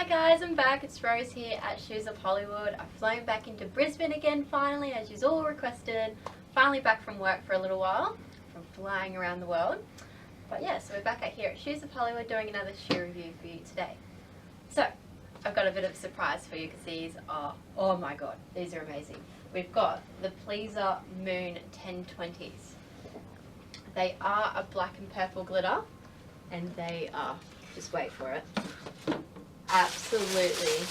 Hi guys, I'm back. It's Rose here at Shoes of Hollywood. I've flown back into Brisbane again finally, as you all requested. Finally back from work for a little while, from flying around the world. But yeah, so we're back out here at Shoes of Hollywood doing another shoe review for you today. So, I've got a bit of a surprise for you because these are, oh my god, these are amazing. We've got the Pleaser Moon-1020s. They are a black and purple glitter, and they are, just wait for it, absolutely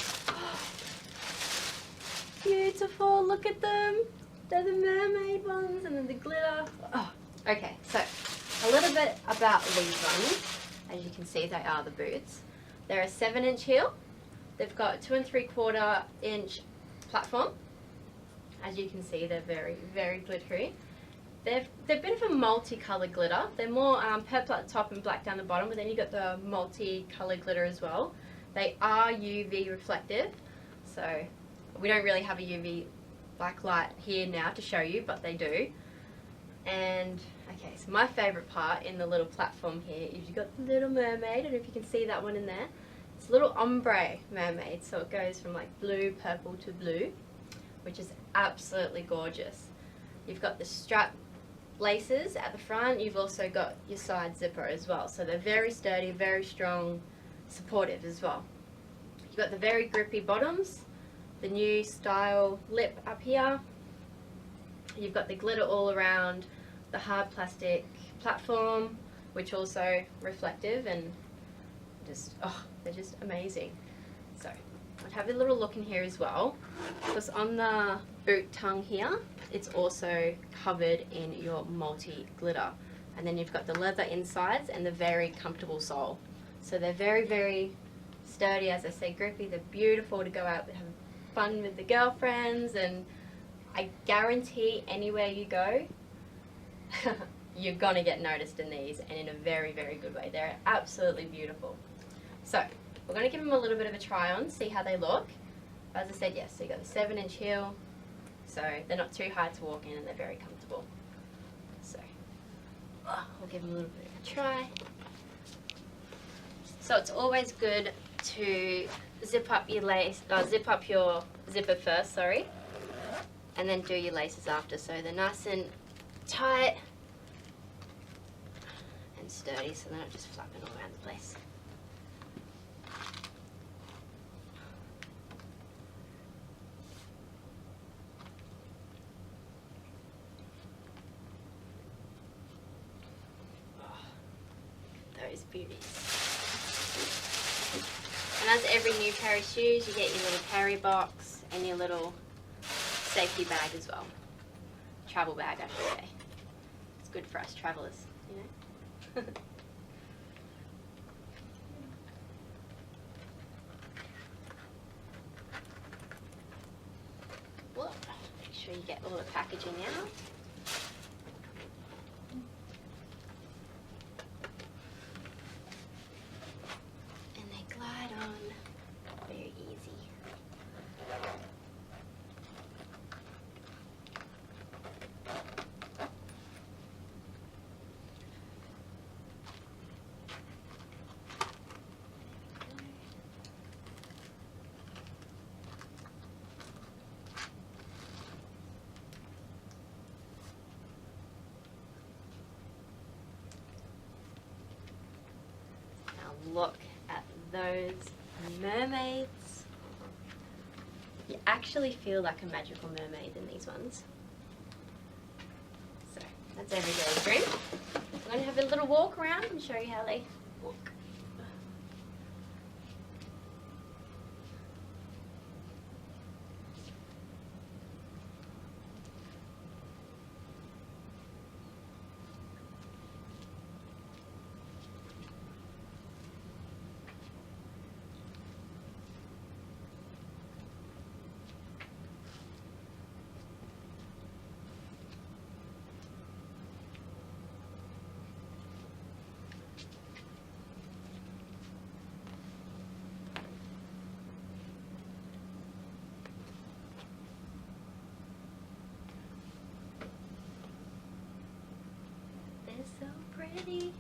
beautiful. Look at them. They're the mermaid ones and then the glitter. Oh, okay, so a little bit about these ones. As you can see, they are the boots. They're a 7-inch heel. They've got 2 3/4 inch platform. As you can see, they're very, very glittery. They're a bit of a multicolored glitter. They're more purple at the top and black down the bottom, but then you got the multicolored glitter as well. They are UV reflective, so we don't really have a UV Blacklight here now to show you, but they do. And okay, so my favorite part in the little platform here is you've got the little mermaid. I don't know if you can see that one in there. It's a little ombre mermaid, so it goes from like blue, purple to blue, which is absolutely gorgeous. You've got the strap laces at the front. You've also got your side zipper as well, so they're very sturdy, very strong, supportive as well. You've got the very grippy bottoms, the new style lip up here. You've got the glitter all around, the hard plastic platform, which also reflective, and just, oh, they're just amazing. So I'd have a little look in here as well, because on the boot tongue here, it's also covered in your multi glitter, and then you've got the leather insides and the very comfortable sole. So they're very, very sturdy, as I say, grippy. They're beautiful to go out and have fun with the girlfriends, and I guarantee anywhere you go, you're gonna get noticed in these, and in a very, very good way. They're absolutely beautiful. So we're gonna give them a little bit of a try on, see how they look. As I said, yes, so you got the 7-inch heel, so they're not too hard to walk in and they're very comfortable. So we'll give them a little bit of a try. So it's always good to zip up your zipper first, sorry, and then do your laces after, so they're nice and tight and sturdy, so they're not just flapping all around the place. Those beauties. And as every new pair of shoes, you get your little carry box and your little safety bag as well. Travel bag, I should say. It's good for us travelers, you know. Well, make sure you get all the packaging out. Very easy. Now look at those mermaids. You actually feel like a magical mermaid in these ones. So that's everyday's dream. I'm going to have a little walk around and show you how they look. So pretty.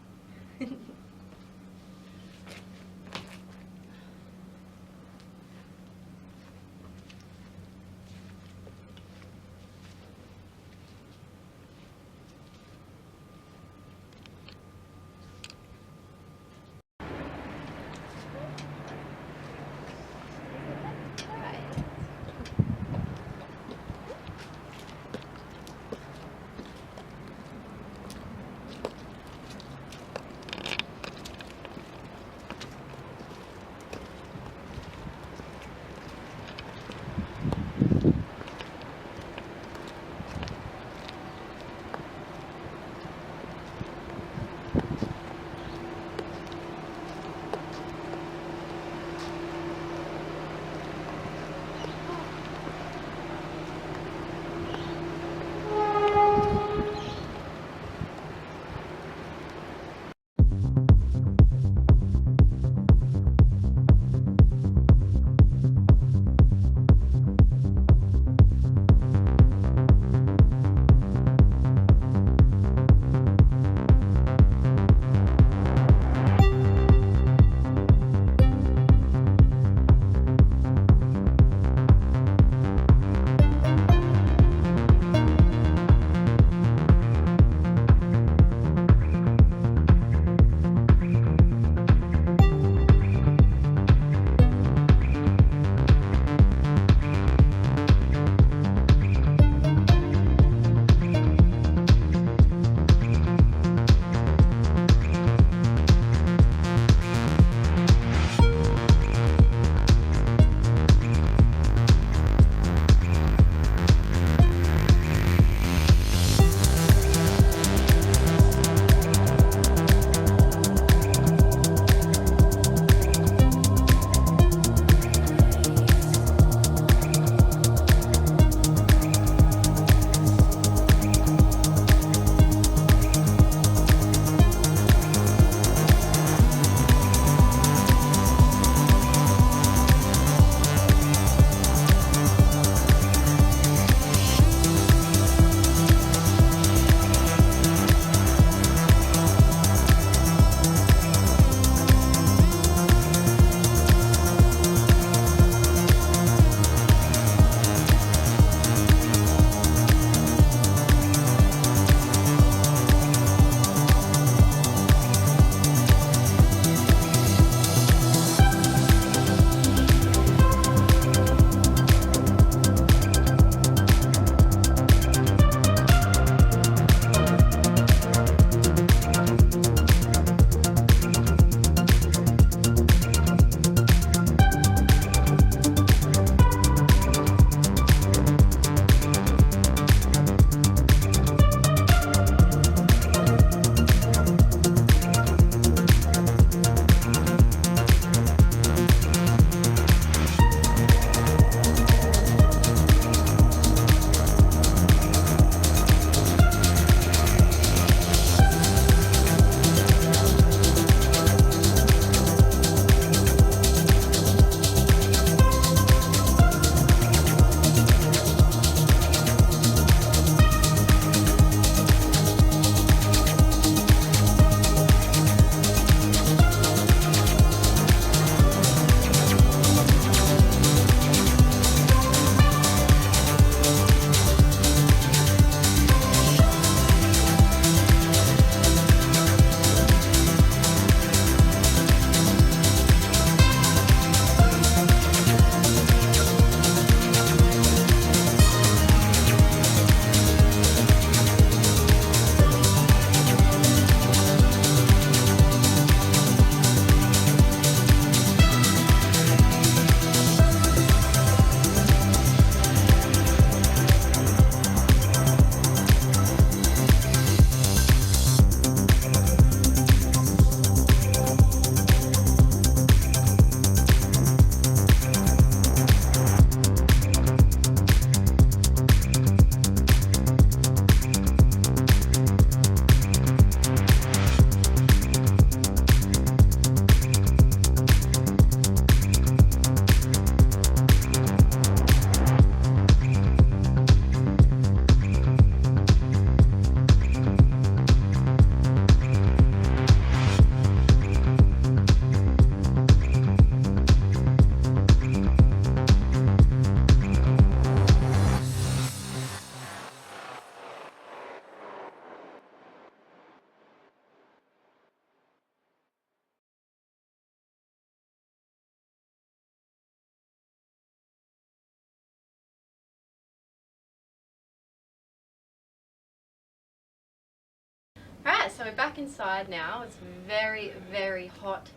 Alright, so we're back inside now. It's very, very hot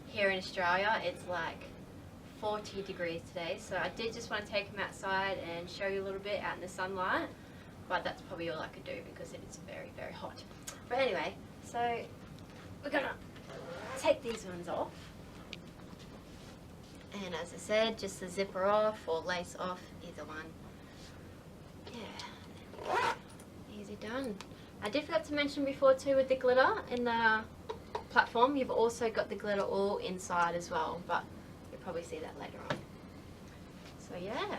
here in Australia. It's like 40 degrees today, so I did just want to take them outside and show you a little bit out in the sunlight, but that's probably all I could do because it is very, very hot. But anyway, so we're gonna take these ones off, and as I said, just the zipper off or lace off, either one. Yeah, easy done. I did forget to mention before too, with the glitter in the platform, you've also got the glitter all inside as well, but you'll probably see that later on. So yeah,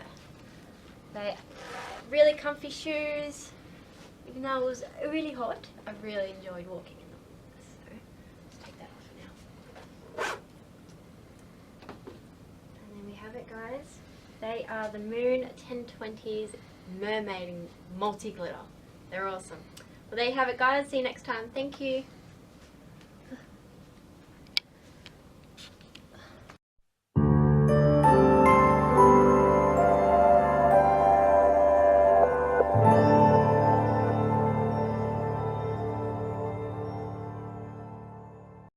they really comfy shoes. Even though it was really hot, I really enjoyed walking in them. So let's take that off now. And then we have it, guys. They are the Moon-1020's Mermaid multi glitter. They're awesome. Well, there you have it, guys. See you next time. Thank you.